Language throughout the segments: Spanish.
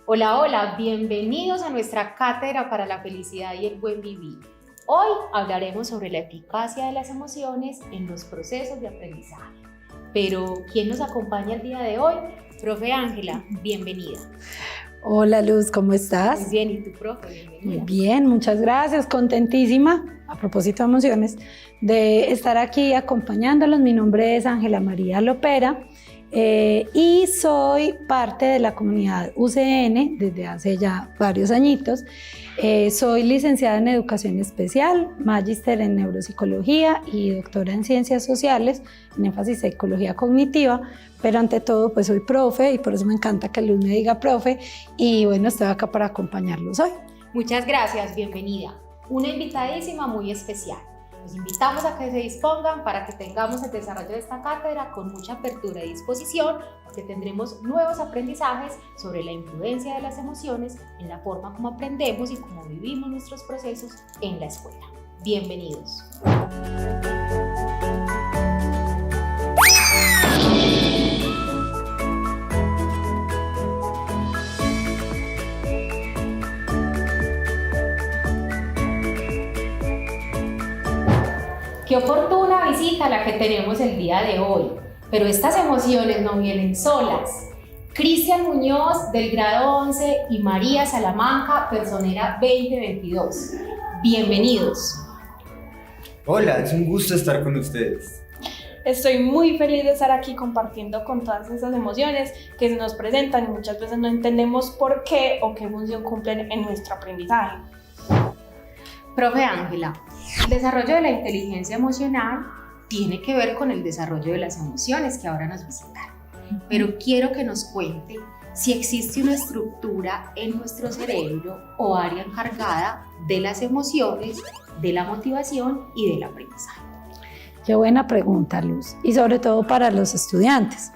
Hola, hola, bienvenidos a nuestra cátedra para la felicidad y el buen vivir. Hoy hablaremos sobre la eficacia de las emociones en los procesos de aprendizaje. Pero, ¿quién nos acompaña el día de hoy? Profe Ángela, bienvenida. Hola Luz, ¿cómo estás? Muy bien, ¿y tú, profe? Bienvenida. Muy bien, muchas gracias, contentísima, a propósito de emociones, de estar aquí acompañándolos. Mi nombre es Ángela María Lopera y soy parte de la comunidad UCN desde hace ya varios añitos. Soy licenciada en Educación Especial, magíster en Neuropsicología y doctora en Ciencias Sociales, en énfasis Psicología Cognitiva, pero ante todo pues soy profe y por eso me encanta que Luz me diga profe y bueno, estoy acá para acompañarlos hoy. Muchas gracias, bienvenida. Una invitadísima muy especial. Los invitamos a que se dispongan para que tengamos el desarrollo de esta cátedra con mucha apertura y disposición, porque tendremos nuevos aprendizajes sobre la influencia de las emociones en la forma como aprendemos y cómo vivimos nuestros procesos en la escuela. Bienvenidos. Qué oportuna visita la que tenemos el día de hoy, pero estas emociones no vienen solas. Cristian Muñoz, del grado 11, y María Salamanca, personera 2022. Bienvenidos. Hola, es un gusto estar con ustedes. Estoy muy feliz de estar aquí compartiendo con todas esas emociones que se nos presentan y muchas veces no entendemos por qué o qué función cumplen en nuestro aprendizaje. Profe Ángela, el desarrollo de la inteligencia emocional tiene que ver con el desarrollo de las emociones que ahora nos visitan. Pero quiero que nos cuente si existe una estructura en nuestro cerebro o área encargada de las emociones, de la motivación y del aprendizaje. Qué buena pregunta, Luz, y sobre todo para los estudiantes.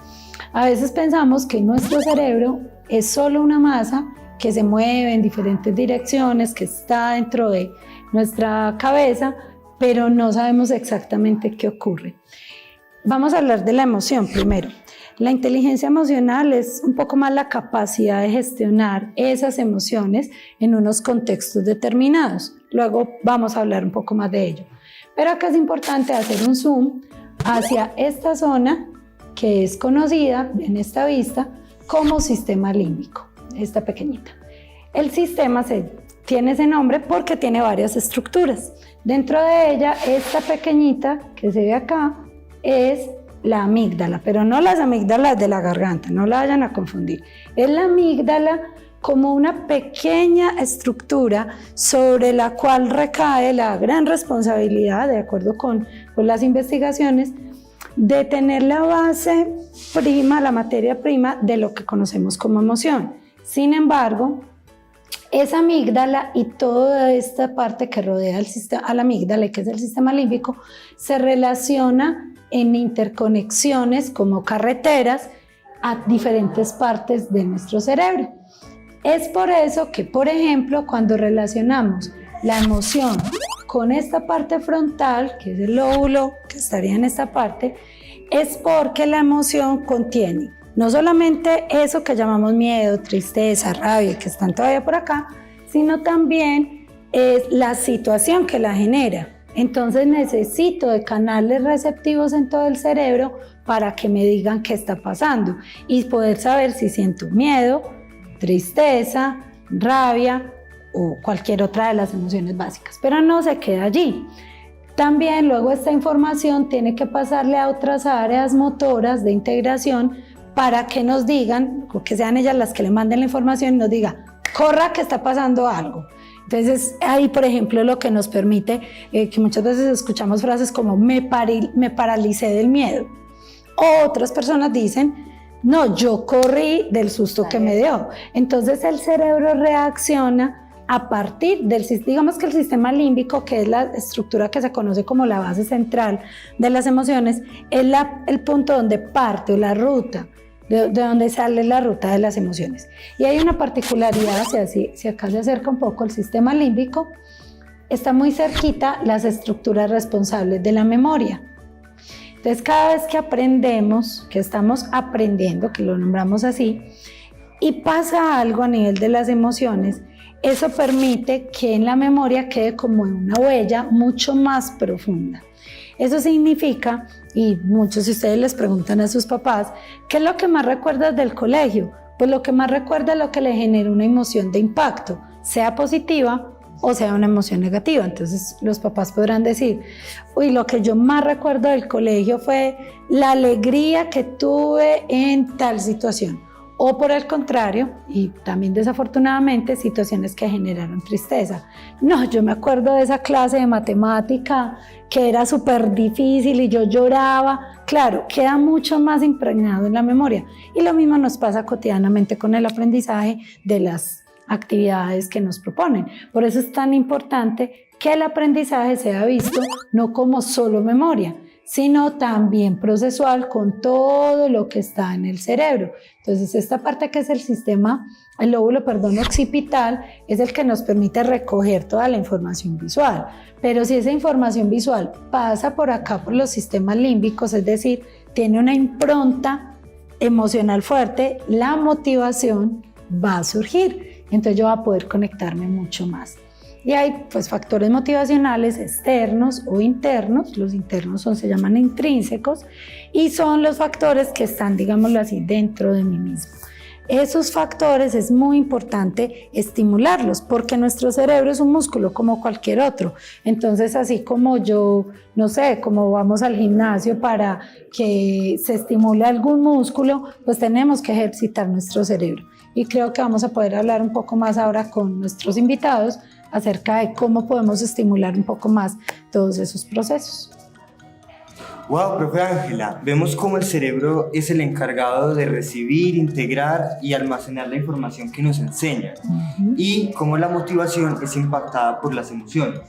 A veces pensamos que nuestro cerebro es solo una masa que se mueve en diferentes direcciones, que está dentro de nuestra cabeza, pero no sabemos exactamente qué ocurre. Vamos a hablar de la emoción primero. La inteligencia emocional es un poco más la capacidad de gestionar esas emociones en unos contextos determinados. Luego vamos a hablar un poco más de ello. Pero acá es importante hacer un zoom hacia esta zona que es conocida en esta vista como sistema límbico, esta pequeñita. El sistema tiene ese nombre porque tiene varias estructuras. Dentro de ella, esta pequeñita que se ve acá es la amígdala, pero no las amígdalas de la garganta, no la vayan a confundir. Es la amígdala como una pequeña estructura sobre la cual recae la gran responsabilidad, de acuerdo con las investigaciones, de tener la base prima, la materia prima de lo que conocemos como emoción. Sin embargo, esa amígdala y toda esta parte que rodea a la amígdala, que es el sistema límbico, se relaciona en interconexiones como carreteras a diferentes partes de nuestro cerebro. Es por eso que, por ejemplo, cuando relacionamos la emoción con esta parte frontal, que es el lóbulo que estaría en esta parte, es porque la emoción contiene no solamente eso que llamamos miedo, tristeza, rabia, que están todavía por acá, sino también la situación que la genera. Entonces necesito de canales receptivos en todo el cerebro para que me digan qué está pasando y poder saber si siento miedo, tristeza, rabia o cualquier otra de las emociones básicas. Pero no se queda allí. También luego esta información tiene que pasarle a otras áreas motoras de integración para que nos digan, o que sean ellas las que le manden la información y nos digan, corra que está pasando algo. Entonces ahí, por ejemplo, lo que nos permite, que muchas veces escuchamos frases como me paralicé del miedo. O otras personas dicen, no, yo corrí del susto que me dio. Entonces el cerebro reacciona a partir del, digamos que el sistema límbico, que es la estructura que se conoce como la base central de las emociones, es el punto donde parte o la ruta, de donde sale la ruta de las emociones. Y hay una particularidad, si acá se acerca un poco el sistema límbico, está muy cerquita las estructuras responsables de la memoria. Entonces, cada vez que aprendemos, que estamos aprendiendo, que lo nombramos así, y pasa algo a nivel de las emociones, eso permite que en la memoria quede como una huella mucho más profunda. Eso significa, y muchos de ustedes les preguntan a sus papás, ¿qué es lo que más recuerdas del colegio? Pues lo que más recuerda es lo que le genera una emoción de impacto, sea positiva o sea una emoción negativa. Entonces los papás podrán decir, uy, lo que yo más recuerdo del colegio fue la alegría que tuve en tal situación. O por el contrario, y también desafortunadamente, situaciones que generaron tristeza. No, yo me acuerdo de esa clase de matemática que era súper difícil y yo lloraba. Claro, queda mucho más impregnado en la memoria. Y lo mismo nos pasa cotidianamente con el aprendizaje de las actividades que nos proponen. Por eso es tan importante que el aprendizaje sea visto no como solo memoria, sino también procesual con todo lo que está en el cerebro. Entonces, esta parte que es el lóbulo occipital, es el que nos permite recoger toda la información visual. Pero si esa información visual pasa por acá, por los sistemas límbicos, es decir, tiene una impronta emocional fuerte, la motivación va a surgir. Entonces, yo voy a poder conectarme mucho más. Y hay pues factores motivacionales externos o internos. Los internos se llaman intrínsecos y son los factores que están, digámoslo así, dentro de mí mismo. Esos factores es muy importante estimularlos porque nuestro cerebro es un músculo como cualquier otro. Entonces, así como yo, no sé, como vamos al gimnasio para que se estimule algún músculo, pues tenemos que ejercitar nuestro cerebro. Y creo que vamos a poder hablar un poco más ahora con nuestros invitados acerca de cómo podemos estimular un poco más todos esos procesos. Wow, profe Ángela, vemos cómo el cerebro es el encargado de recibir, integrar y almacenar la información que nos enseña y cómo la motivación es impactada por las emociones.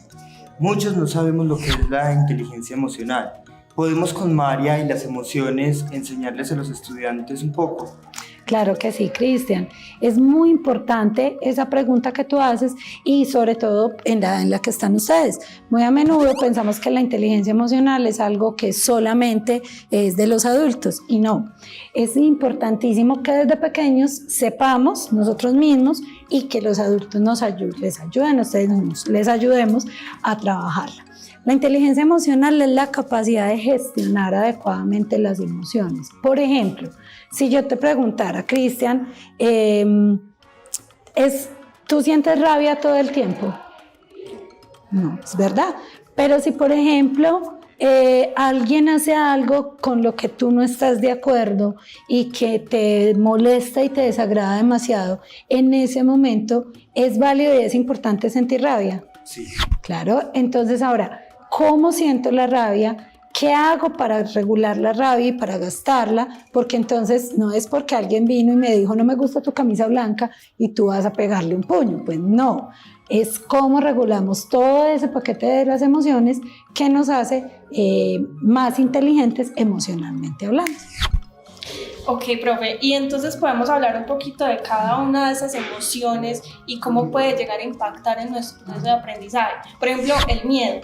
Muchos no sabemos lo que es la inteligencia emocional. ¿Podemos con María y las emociones enseñarles a los estudiantes un poco? Claro que sí, Cristian. Es muy importante esa pregunta que tú haces y sobre todo en la que están ustedes. Muy a menudo pensamos que la inteligencia emocional es algo que solamente es de los adultos y no. Es importantísimo que desde pequeños sepamos nosotros mismos y que los adultos les ayuden, ustedes les ayudemos a trabajarla. La inteligencia emocional es la capacidad de gestionar adecuadamente las emociones. Por ejemplo, si yo te preguntara, Cristian, ¿tú sientes rabia todo el tiempo? No, es verdad. Pero si, por ejemplo, alguien hace algo con lo que tú no estás de acuerdo y que te molesta y te desagrada demasiado, en ese momento es válido y es importante sentir rabia. Sí. Claro, entonces ahora, ¿cómo siento la rabia? ¿Qué hago para regular la rabia y para gastarla? Porque entonces no es porque alguien vino y me dijo no me gusta tu camisa blanca y tú vas a pegarle un puño. Pues no, es cómo regulamos todo ese paquete de las emociones que nos hace más inteligentes emocionalmente hablando. Ok, profe, y entonces podemos hablar un poquito de cada una de esas emociones y cómo puede llegar a impactar en nuestro proceso de aprendizaje. Por ejemplo, el miedo.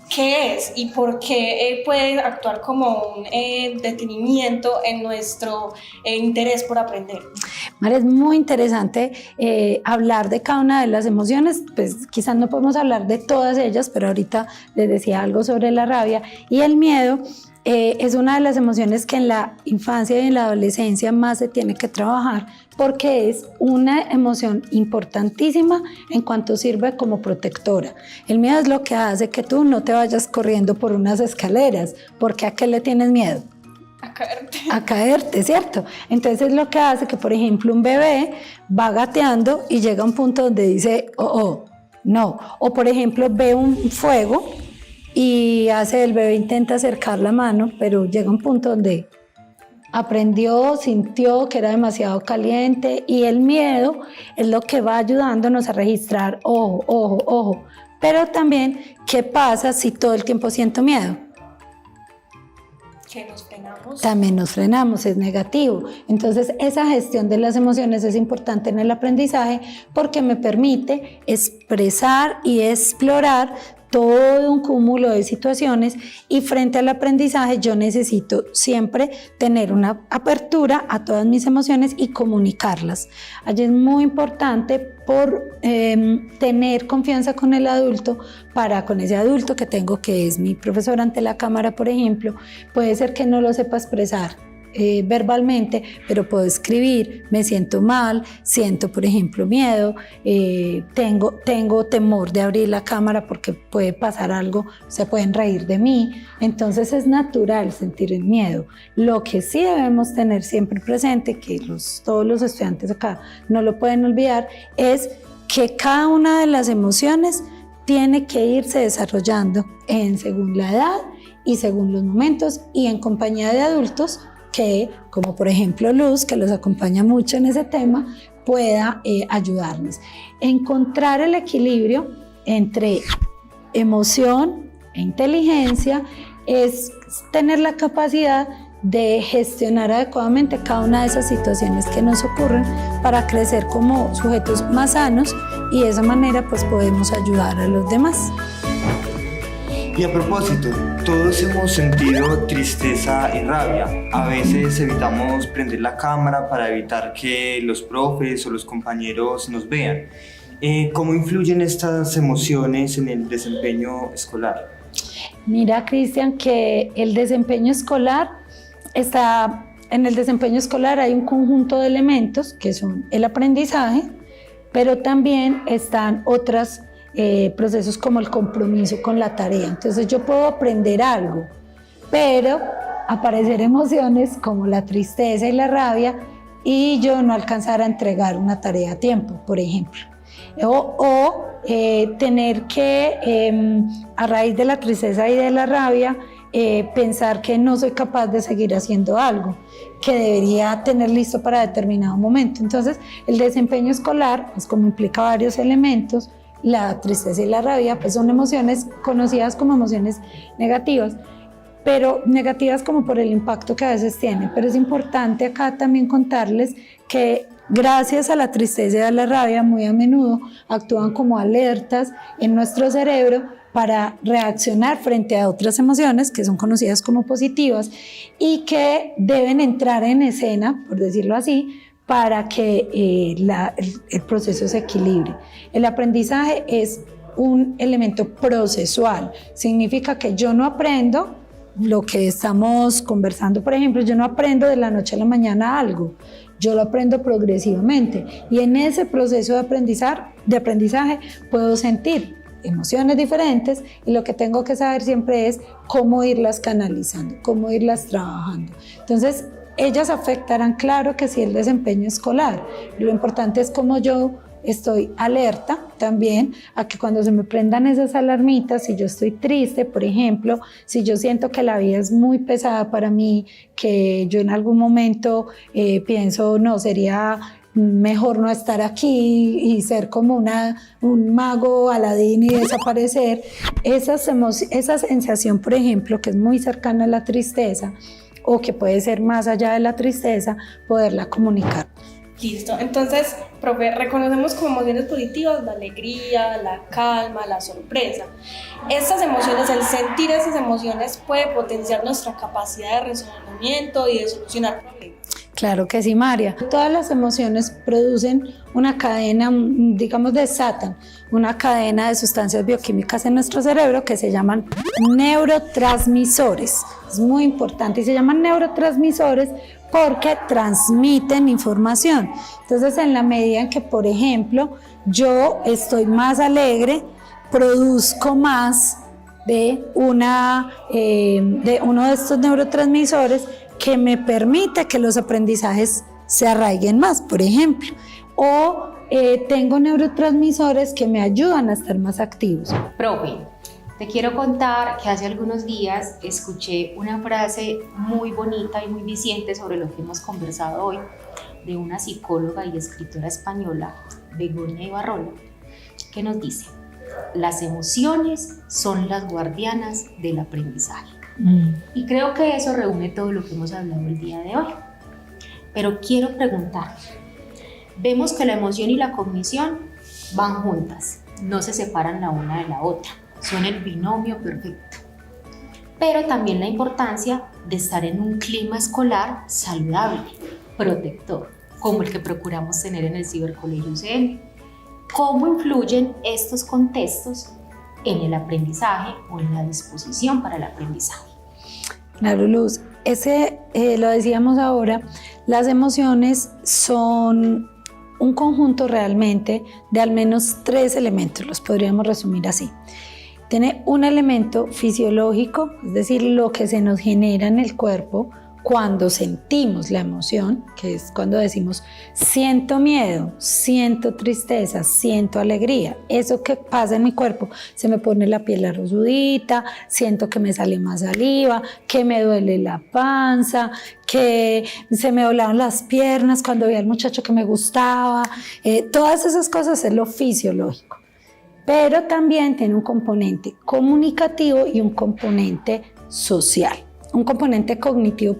¿Qué es y por qué puede actuar como un detenimiento en nuestro interés por aprender? María, es muy interesante hablar de cada una de las emociones, pues quizás no podemos hablar de todas ellas, pero ahorita les decía algo sobre la rabia y el miedo. Es una de las emociones que en la infancia y en la adolescencia más se tiene que trabajar porque es una emoción importantísima en cuanto sirve como protectora. El miedo es lo que hace que tú no te vayas corriendo por unas escaleras, porque ¿a qué le tienes miedo? A caerte. A caerte, ¿cierto? Entonces es lo que hace que, por ejemplo, un bebé va gateando y llega a un punto donde dice, no. O, por ejemplo, ve un fuego y el bebé intenta acercar la mano, pero llega un punto donde aprendió, sintió que era demasiado caliente y el miedo es lo que va ayudándonos a registrar, ojo. Pero también, ¿qué pasa si todo el tiempo siento miedo? Que nos frenamos. También nos frenamos, es negativo. Entonces, esa gestión de las emociones es importante en el aprendizaje porque me permite expresar y explorar todo un cúmulo de situaciones y frente al aprendizaje yo necesito siempre tener una apertura a todas mis emociones y comunicarlas. Allí es muy importante por tener confianza con el adulto, con ese adulto que tengo, que es mi profesor ante la cámara, por ejemplo, puede ser que no lo sepa expresar verbalmente, pero puedo escribir, me siento mal, siento por ejemplo miedo, tengo temor de abrir la cámara porque puede pasar algo, se pueden reír de mí, entonces es natural sentir el miedo. Lo que sí debemos tener siempre presente, que todos los estudiantes acá no lo pueden olvidar, es que cada una de las emociones tiene que irse desarrollando según la edad y según los momentos y en compañía de adultos que, como por ejemplo Luz, que los acompaña mucho en ese tema, pueda ayudarles. Encontrar el equilibrio entre emoción e inteligencia es tener la capacidad de gestionar adecuadamente cada una de esas situaciones que nos ocurren para crecer como sujetos más sanos y de esa manera pues podemos ayudar a los demás. Y a propósito, todos hemos sentido tristeza y rabia. A veces evitamos prender la cámara para evitar que los profes o los compañeros nos vean. ¿Cómo influyen estas emociones en el desempeño escolar? Mira, Cristian, que el desempeño escolar en el desempeño escolar hay un conjunto de elementos que son el aprendizaje, pero también están otras procesos como el compromiso con la tarea. Entonces yo puedo aprender algo, pero aparecer emociones como la tristeza y la rabia y yo no alcanzar a entregar una tarea a tiempo, por ejemplo. O tener que, a raíz de la tristeza y de la rabia, pensar que no soy capaz de seguir haciendo algo que debería tener listo para determinado momento. Entonces, el desempeño escolar, pues como implica varios elementos, la tristeza y la rabia, pues son emociones conocidas como emociones negativas, pero negativas como por el impacto que a veces tienen. Pero es importante acá también contarles que gracias a la tristeza y a la rabia, muy a menudo actúan como alertas en nuestro cerebro para reaccionar frente a otras emociones que son conocidas como positivas y que deben entrar en escena, por decirlo así, para que el proceso se equilibre. El aprendizaje es un elemento procesual, significa que yo no aprendo lo que estamos conversando, por ejemplo, yo no aprendo de la noche a la mañana algo, yo lo aprendo progresivamente y en ese proceso de aprendizaje puedo sentir emociones diferentes y lo que tengo que saber siempre es cómo irlas canalizando, cómo irlas trabajando. Entonces, ellas afectarán, claro que sí, el desempeño escolar. Lo importante es cómo yo estoy alerta también a que cuando se me prendan esas alarmitas, si yo estoy triste, por ejemplo, si yo siento que la vida es muy pesada para mí, que yo en algún momento pienso, no, sería mejor no estar aquí y ser como un mago Aladín y desaparecer, esa sensación, por ejemplo, que es muy cercana a la tristeza o que puede ser más allá de la tristeza, poderla comunicar. Listo, entonces, profe, reconocemos como emociones positivas la alegría, la calma, la sorpresa. Estas emociones, el sentir esas emociones puede potenciar nuestra capacidad de razonamiento y de solucionar problemas. Claro que sí, María. Todas las emociones producen una cadena, digamos, desatan una cadena de sustancias bioquímicas en nuestro cerebro que se llaman neurotransmisores. Es muy importante y se llaman neurotransmisores porque transmiten información. Entonces, en la medida en que, por ejemplo, yo estoy más alegre, produzco más de uno de estos neurotransmisores que me permite que los aprendizajes se arraiguen más, por ejemplo. O tengo neurotransmisores que me ayudan a estar más activos. Profe, te quiero contar que hace algunos días escuché una frase muy bonita y muy diciente sobre lo que hemos conversado hoy de una psicóloga y escritora española, Begoña Ibarrola, que nos dice: las emociones son las guardianas del aprendizaje. Y creo que eso reúne todo lo que hemos hablado el día de hoy. Pero quiero preguntar, vemos que la emoción y la cognición van juntas, no se separan la una de la otra. son el binomio perfecto. Pero también la importancia de estar en un clima escolar saludable, protector, como el que procuramos tener en el Cibercolegio UCM. ¿Cómo influyen estos contextos en el aprendizaje o en la disposición para el aprendizaje? Claro, Luz, lo decíamos ahora, las emociones son un conjunto realmente de al menos 3 elementos, los podríamos resumir así. Tiene un elemento fisiológico, es decir, lo que se nos genera en el cuerpo cuando sentimos la emoción, que es cuando decimos siento miedo, siento tristeza, siento alegría. Eso que pasa en mi cuerpo, se me pone la piel arrosudita, siento que me sale más saliva, que me duele la panza, que se me doblaron las piernas cuando vi al muchacho que me gustaba. Todas esas cosas es lo fisiológico. Pero también tiene un componente comunicativo y un componente social. Un componente cognitivo,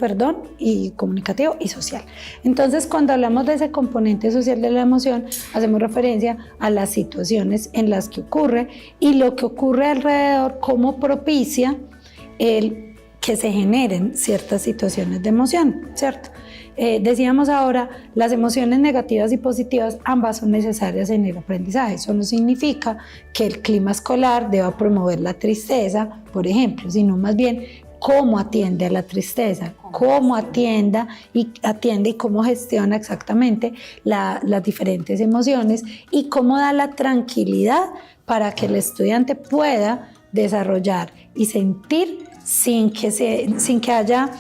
y comunicativo y social. Entonces, cuando hablamos de ese componente social de la emoción, hacemos referencia a las situaciones en las que ocurre y lo que ocurre alrededor, cómo propicia el que se generen ciertas situaciones de emoción, ¿cierto? Decíamos ahora, las emociones negativas y positivas ambas son necesarias en el aprendizaje. Eso no significa que el clima escolar deba promover la tristeza, por ejemplo, sino más bien cómo atiende a la tristeza, cómo atiende y cómo gestiona exactamente las diferentes emociones y cómo da la tranquilidad para que el estudiante pueda desarrollar y sentir sin que haya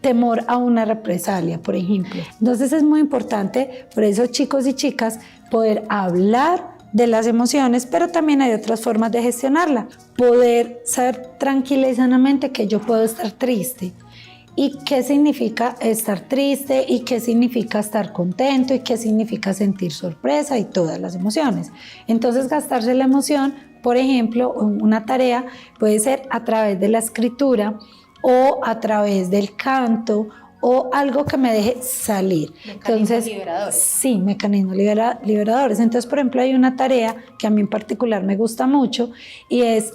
temor a una represalia, por ejemplo. Entonces es muy importante, por eso chicos y chicas, poder hablar de las emociones, pero también hay otras formas de gestionarla. Poder saber tranquila y sanamente que yo puedo estar triste. ¿Y qué significa estar triste? ¿Y qué significa estar contento? ¿Y qué significa sentir sorpresa? Y todas las emociones. Entonces, gastarse la emoción, por ejemplo, una tarea puede ser a través de la escritura o a través del canto o algo que me deje salir. Mecanismos liberadores. Sí, mecanismos liberadores. Entonces, por ejemplo, hay una tarea que a mí en particular me gusta mucho y es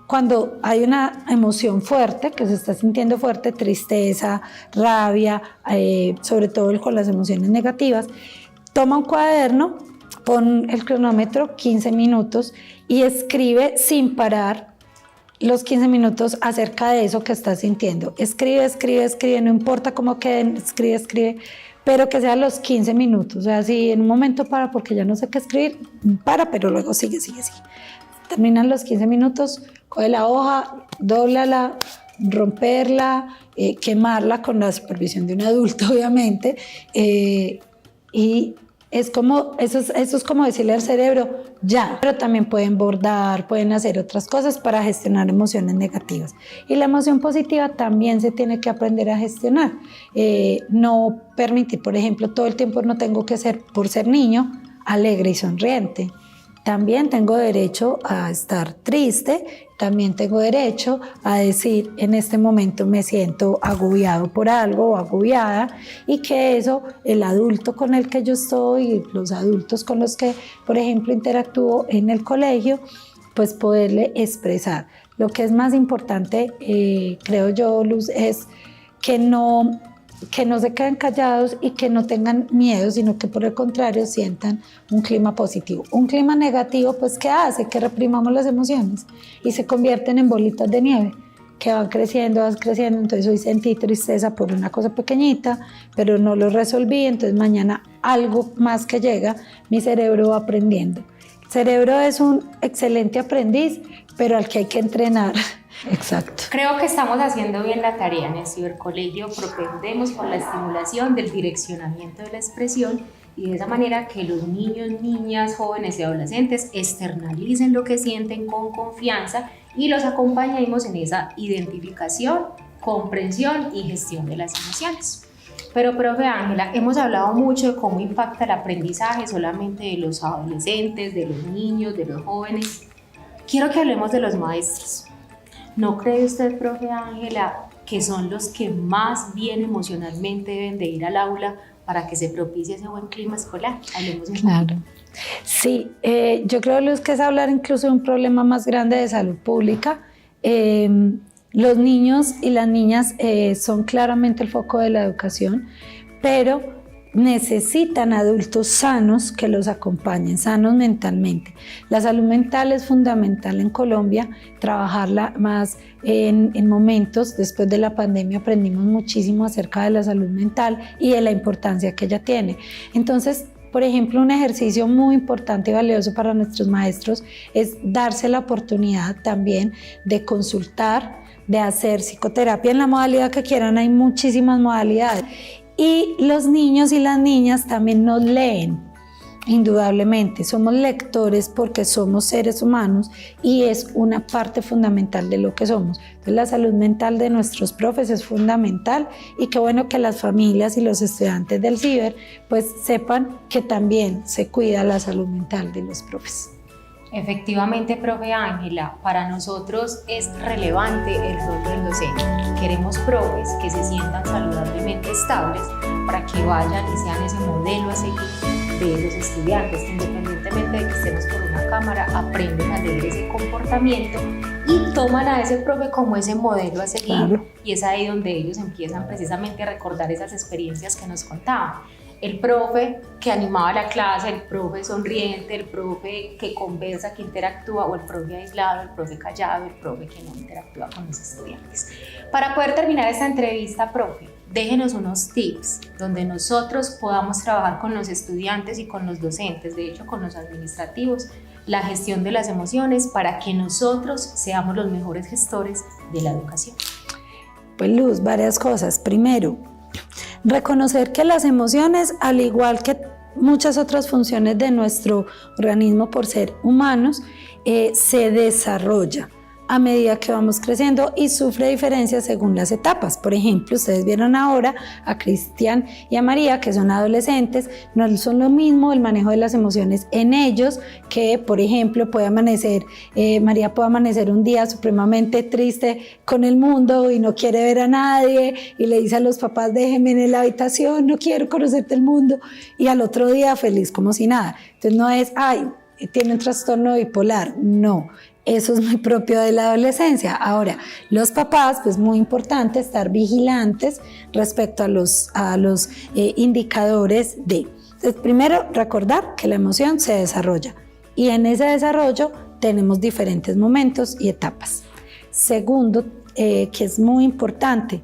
cuando hay una emoción fuerte, que se está sintiendo fuerte, tristeza, rabia, sobre todo con las emociones negativas, toma un cuaderno, pon el cronómetro 15 minutos y escribe sin parar los 15 minutos acerca de eso que estás sintiendo. Escribe, no importa cómo queden, escribe, pero que sea los 15 minutos. O sea, si en un momento para porque ya no sé qué escribir, para, pero luego sigue. Terminan los 15 minutos, coge la hoja, dóblala, romperla, quemarla con la supervisión de un adulto, obviamente, y eso es como decirle al cerebro, ya, pero también pueden bordar, pueden hacer otras cosas para gestionar emociones negativas. Y la emoción positiva también se tiene que aprender a gestionar. No permitir, por ejemplo, todo el tiempo no tengo que ser, por ser niño, alegre y sonriente. También tengo derecho a estar triste, también tengo derecho a decir en este momento me siento agobiado por algo o agobiada y que eso, el adulto con el que yo estoy, los adultos con los que, por ejemplo, interactúo en el colegio, pues poderle expresar. Lo que es más importante, creo yo, Luz, es que no se queden callados y que no tengan miedo, sino que por el contrario sientan un clima positivo. Un clima negativo, pues, ¿qué hace? Que reprimamos las emociones y se convierten en bolitas de nieve que van creciendo. Entonces hoy sentí tristeza por una cosa pequeñita, pero no lo resolví, entonces mañana algo más que llega, mi cerebro va aprendiendo. El cerebro es un excelente aprendiz, pero al que hay que entrenar. Exacto. Creo que estamos haciendo bien la tarea en el cibercolegio, propendemos por la estimulación del direccionamiento de la expresión y de esa manera que los niños, niñas, jóvenes y adolescentes externalicen lo que sienten con confianza y los acompañemos en esa identificación, comprensión y gestión de las emociones. Pero, profe Ángela, hemos hablado mucho de cómo impacta el aprendizaje solamente de los adolescentes, de los niños, de los jóvenes. Quiero que hablemos de los maestros. ¿No cree usted, profe Ángela, que son los que más bien emocionalmente deben de ir al aula para que se propicie ese buen clima escolar? Hablemos un Claro. Sí, yo creo, Luz, que es hablar incluso de un problema más grande de salud pública. Los niños y las niñas son claramente el foco de la educación, pero necesitan adultos sanos que los acompañen, sanos mentalmente. La salud mental es fundamental en Colombia, trabajarla más en momentos. Después de la pandemia aprendimos muchísimo acerca de la salud mental y de la importancia que ella tiene. Entonces, por ejemplo, un ejercicio muy importante y valioso para nuestros maestros es darse la oportunidad también de consultar, de hacer psicoterapia en la modalidad que quieran. Hay muchísimas modalidades. Y los niños y las niñas también nos leen, indudablemente. Somos lectores porque somos seres humanos y es una parte fundamental de lo que somos. Entonces, la salud mental de nuestros profes es fundamental, y qué bueno que las familias y los estudiantes del ciber pues sepan que también se cuida la salud mental de los profes. Efectivamente, profe Ángela, para nosotros es relevante el rol del docente. Queremos profes que se sientan saludablemente estables para que vayan y sean ese modelo a seguir de los estudiantes, que independientemente de que estemos por una cámara, aprenden a leer ese comportamiento y toman a ese profe como ese modelo a seguir. Claro. Y es ahí donde ellos empiezan precisamente a recordar esas experiencias que nos contaban. El profe que animaba la clase, el profe sonriente, el profe que conversa, que interactúa, o el profe aislado, el profe callado, el profe que no interactúa con los estudiantes. Para poder terminar esta entrevista, profe, déjenos unos tips donde nosotros podamos trabajar con los estudiantes y con los docentes, de hecho con los administrativos, la gestión de las emociones para que nosotros seamos los mejores gestores de la educación. Pues Luz, varias cosas. Primero, reconocer que las emociones, al igual que muchas otras funciones de nuestro organismo por ser humanos, se desarrolla a medida que vamos creciendo y sufre diferencias según las etapas. Por ejemplo, ustedes vieron ahora a Cristian y a María, que son adolescentes. No son lo mismo el manejo de las emociones en ellos, que por ejemplo puede amanecer, María puede amanecer un día supremamente triste con el mundo y no quiere ver a nadie y le dice a los papás: déjenme en la habitación, no quiero conocerte el mundo, y al otro día feliz como si nada. Entonces no es, ay, tiene un trastorno bipolar, no. Eso es muy propio de la adolescencia. Ahora, los papás, pues muy importante estar vigilantes respecto a los indicadores de. Entonces, primero, recordar que la emoción se desarrolla y en ese desarrollo tenemos diferentes momentos y etapas. Segundo, que es muy importante,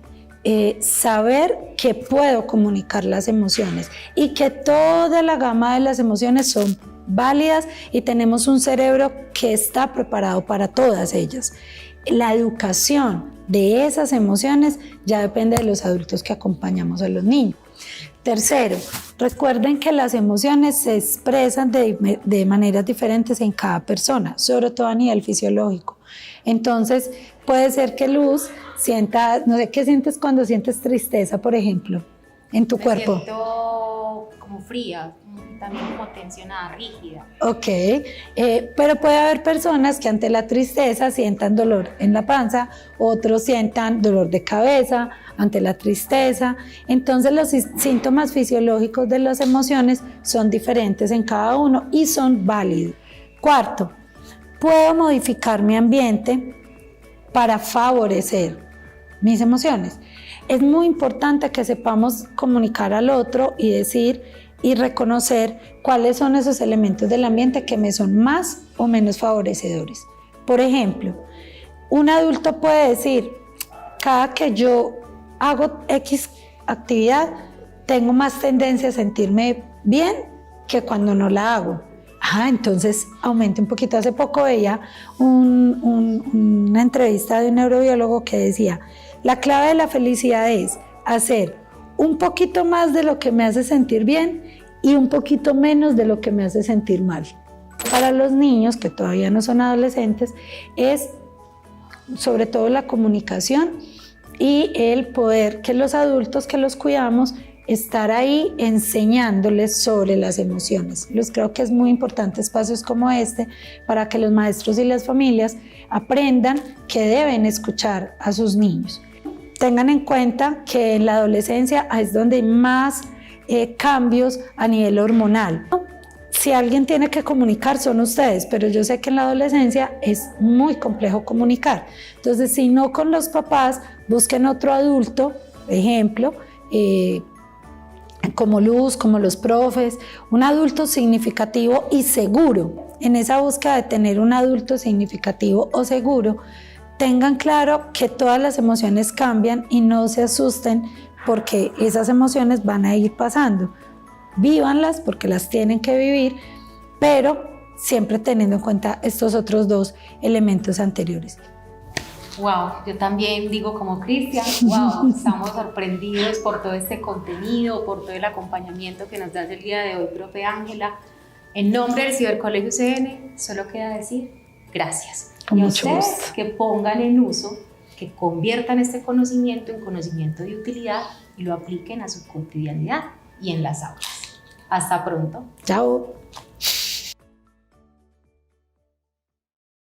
saber que puedo comunicar las emociones y que toda la gama de las emociones son válidas y tenemos un cerebro que está preparado para todas ellas. La educación de esas emociones ya depende de los adultos que acompañamos a los niños. Tercero, recuerden que las emociones se expresan de maneras diferentes en cada persona, sobre todo a nivel fisiológico. Entonces, puede ser que Luz sienta, no sé, ¿qué sientes cuando sientes tristeza, por ejemplo, en tu cuerpo? Me siento como fría, también como tensionada, rígida. Ok, pero puede haber personas que ante la tristeza sientan dolor en la panza, otros sientan dolor de cabeza ante la tristeza. Entonces los síntomas fisiológicos de las emociones son diferentes en cada uno y son válidos. Cuarto, puedo modificar mi ambiente para favorecer mis emociones. Es muy importante que sepamos comunicar al otro y decir y reconocer cuáles son esos elementos del ambiente que me son más o menos favorecedores. Por ejemplo, un adulto puede decir: cada que yo hago X actividad, tengo más tendencia a sentirme bien que cuando no la hago. Entonces aumente un poquito. Hace poco veía una entrevista de un neurobiólogo que decía: la clave de la felicidad es hacer un poquito más de lo que me hace sentir bien y un poquito menos de lo que me hace sentir mal. Para los niños que todavía no son adolescentes es sobre todo la comunicación y el poder que los adultos que los cuidamos estar ahí enseñándoles sobre las emociones. Creo que es muy importante espacios como este para que los maestros y las familias aprendan que deben escuchar a sus niños. Tengan en cuenta que en la adolescencia es donde hay más cambios a nivel hormonal. Si alguien tiene que comunicar son ustedes, pero yo sé que en la adolescencia es muy complejo comunicar. Entonces, si no con los papás, busquen otro adulto, ejemplo, como Luz, como los profes, un adulto significativo y seguro. En esa búsqueda de tener un adulto significativo o seguro, tengan claro que todas las emociones cambian y no se asusten porque esas emociones van a ir pasando. Vívanlas porque las tienen que vivir, pero siempre teniendo en cuenta estos otros dos elementos anteriores. Wow, yo también digo como Cristian, wow, estamos sorprendidos por todo este contenido, por todo el acompañamiento que nos das el día de hoy, profe Ángela. En nombre del Cibercolegio CN, solo queda decir gracias. Con y a mucho ustedes gusto. que pongan en uso, que conviertan este conocimiento en conocimiento de utilidad y lo apliquen a su cotidianidad y en las aulas. Hasta pronto. Chao.